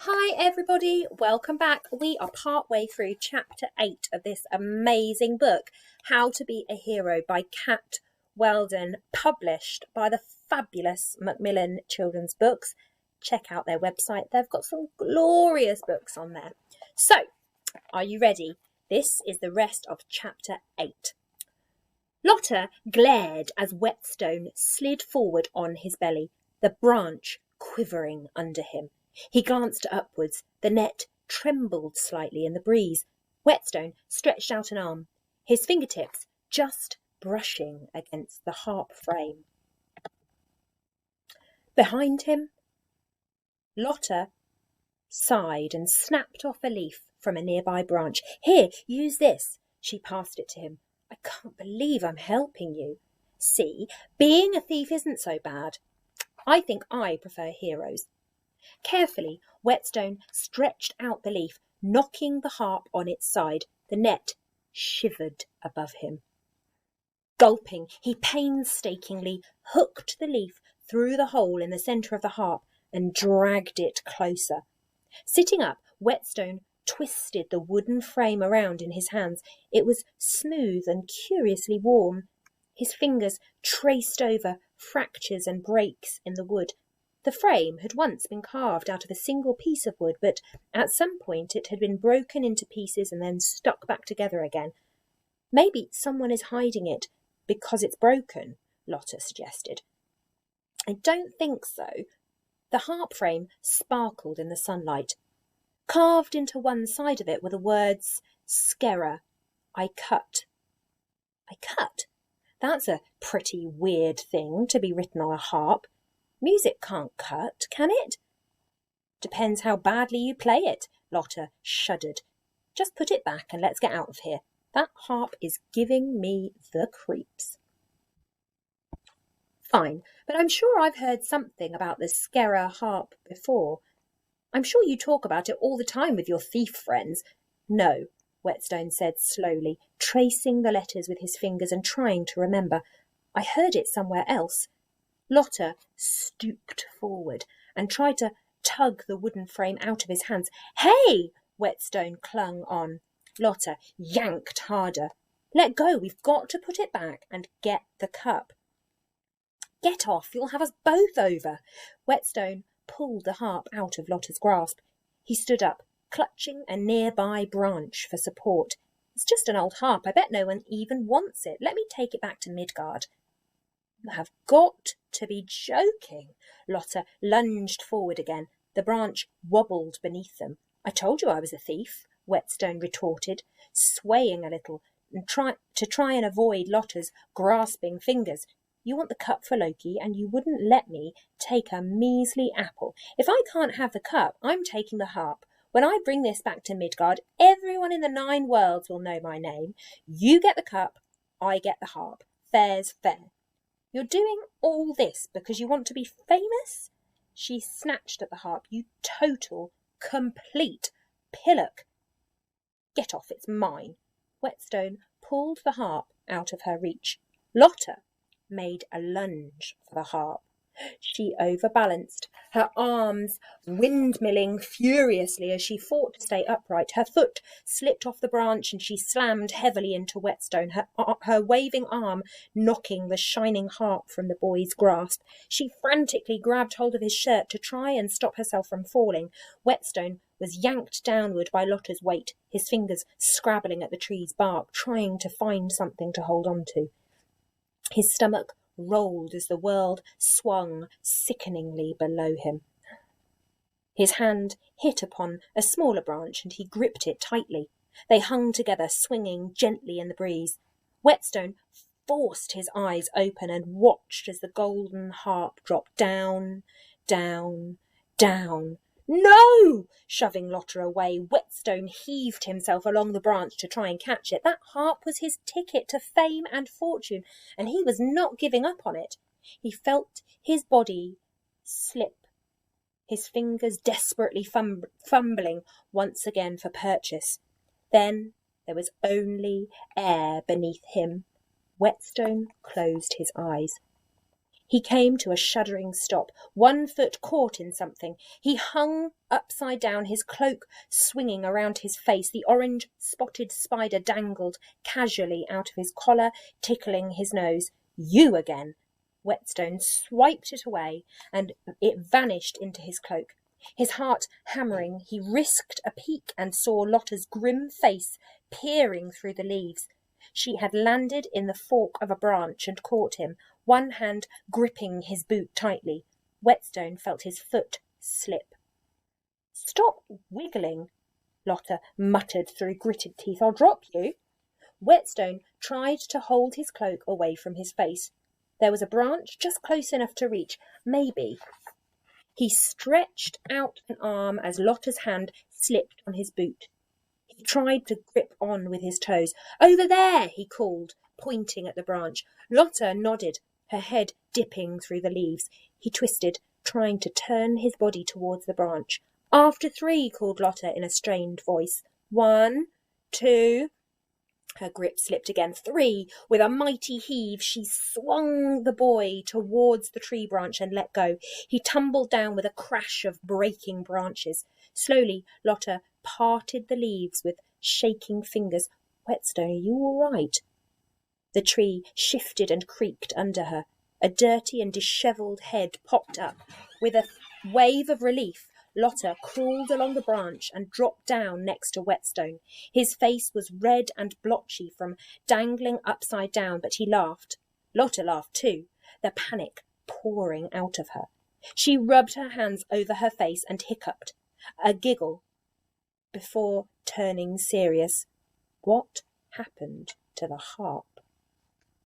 Hi everybody, welcome back. We are partway through chapter 8 of this amazing book, How to Be a Hero by Kat Weldon, published by the fabulous Macmillan Children's Books. Check out their website, they've got some glorious books on there. So, are you ready? This is the rest of chapter 8. Lotta glared as Whetstone slid forward on his belly, the branch quivering under him. He glanced upwards. The net trembled slightly in the breeze. Whetstone stretched out an arm, his fingertips just brushing against the harp frame. Behind him, Lotta sighed and snapped off a leaf from a nearby branch. "Here, use this." She passed it to him. "I can't believe I'm helping you. See, being a thief isn't so bad. I think I prefer heroes." Carefully, Whetstone stretched out the leaf, knocking the harp on its side. The net shivered above him. Gulping, he painstakingly hooked the leaf through the hole in the centre of the harp and dragged it closer. Sitting up, Whetstone twisted the wooden frame around in his hands. It was smooth and curiously warm. His fingers traced over fractures and breaks in the wood. The frame had once been carved out of a single piece of wood, but at some point it had been broken into pieces and then stuck back together again. "Maybe someone is hiding it because it's broken," Lotta suggested. "I don't think so." The harp frame sparkled in the sunlight. Carved into one side of it were the words, "Skerra, I cut." I cut? That's a pretty weird thing to be written on a harp. Music can't cut, can it? "Depends how badly you play it," Lotta shuddered. "Just put it back and let's get out of here. That harp is giving me the creeps." "Fine, but I'm sure I've heard something about the Skerra harp before. I'm sure you talk about it all the time with your thief friends." "No," Whetstone said slowly, tracing the letters with his fingers and trying to remember. "I heard it somewhere else." Lotta stooped forward and tried to tug the wooden frame out of his hands. "Hey!" Whetstone clung on. Lotta yanked harder. "Let go, we've got to put it back and get the cup." "Get off, you'll have us both over." Whetstone pulled the harp out of Lotta's grasp. He stood up, clutching a nearby branch for support. "It's just an old harp, I bet no one even wants it. Let me take it back to Midgard." "You have got to be joking." Lotta lunged forward again. The branch wobbled beneath them. "I told you I was a thief," Whetstone retorted, swaying a little and try and avoid Lotta's grasping fingers. "You want the cup for Loki, and you wouldn't let me take a measly apple. If I can't have the cup, I'm taking the harp. When I bring this back to Midgard, everyone in the 9 worlds will know my name. You get the cup, I get the harp. Fair's fair. You're doing all this because you want to be famous?" She snatched at the harp. "You total, complete pillock." "Get off, it's mine." Whetstone pulled the harp out of her reach. Lotta made a lunge for the harp. She overbalanced, her arms windmilling furiously as she fought to stay upright. Her foot slipped off the branch and she slammed heavily into Whetstone, her waving arm knocking the shining harp from the boy's grasp. She frantically grabbed hold of his shirt to try and stop herself from falling. Whetstone was yanked downward by Lotta's weight, his fingers scrabbling at the tree's bark, trying to find something to hold on to. His stomach rolled as the world swung sickeningly below him. His hand hit upon a smaller branch and he gripped it tightly. They hung together, swinging gently in the breeze. Whetstone forced his eyes open and watched as the golden harp dropped down, down, down. "No!" Shoving Lotta away, Whetstone heaved himself along the branch to try and catch it. That harp was his ticket to fame and fortune, and he was not giving up on it. He felt his body slip, his fingers desperately fumbling once again for purchase. Then there was only air beneath him. Whetstone closed his eyes. He came to a shuddering stop, one foot caught in something. He hung upside down, his cloak swinging around his face. The orange spotted spider dangled casually out of his collar, tickling his nose. You again! Whetstone swiped it away, and it vanished into his cloak. His heart hammering, he risked a peek and saw Lotta's grim face peering through the leaves. She had landed in the fork of a branch and caught him, one hand gripping his boot tightly. Whetstone felt his foot slip. "Stop wiggling," Lotta muttered through gritted teeth. "I'll drop you." Whetstone tried to hold his cloak away from his face. There was a branch just close enough to reach. Maybe. He stretched out an arm as Lotta's hand slipped on his boot. He tried to grip on with his toes. "Over there," he called, pointing at the branch. Lotta nodded, her head dipping through the leaves. He twisted, trying to turn his body towards the branch. "After 3, called Lotta in a strained voice. 1, 2... Her grip slipped again. 3. With a mighty heave, she swung the boy towards the tree branch and let go. He tumbled down with a crash of breaking branches. Slowly, Lotta parted the leaves with shaking fingers. "Whetstone, are you all right?" The tree shifted and creaked under her. A dirty and dishevelled head popped up. With a wave of relief, Lotta crawled along the branch and dropped down next to Whetstone. His face was red and blotchy from dangling upside down, but he laughed. Lotta laughed too, the panic pouring out of her. She rubbed her hands over her face and hiccuped, a giggle, before turning serious. What happened to the harp?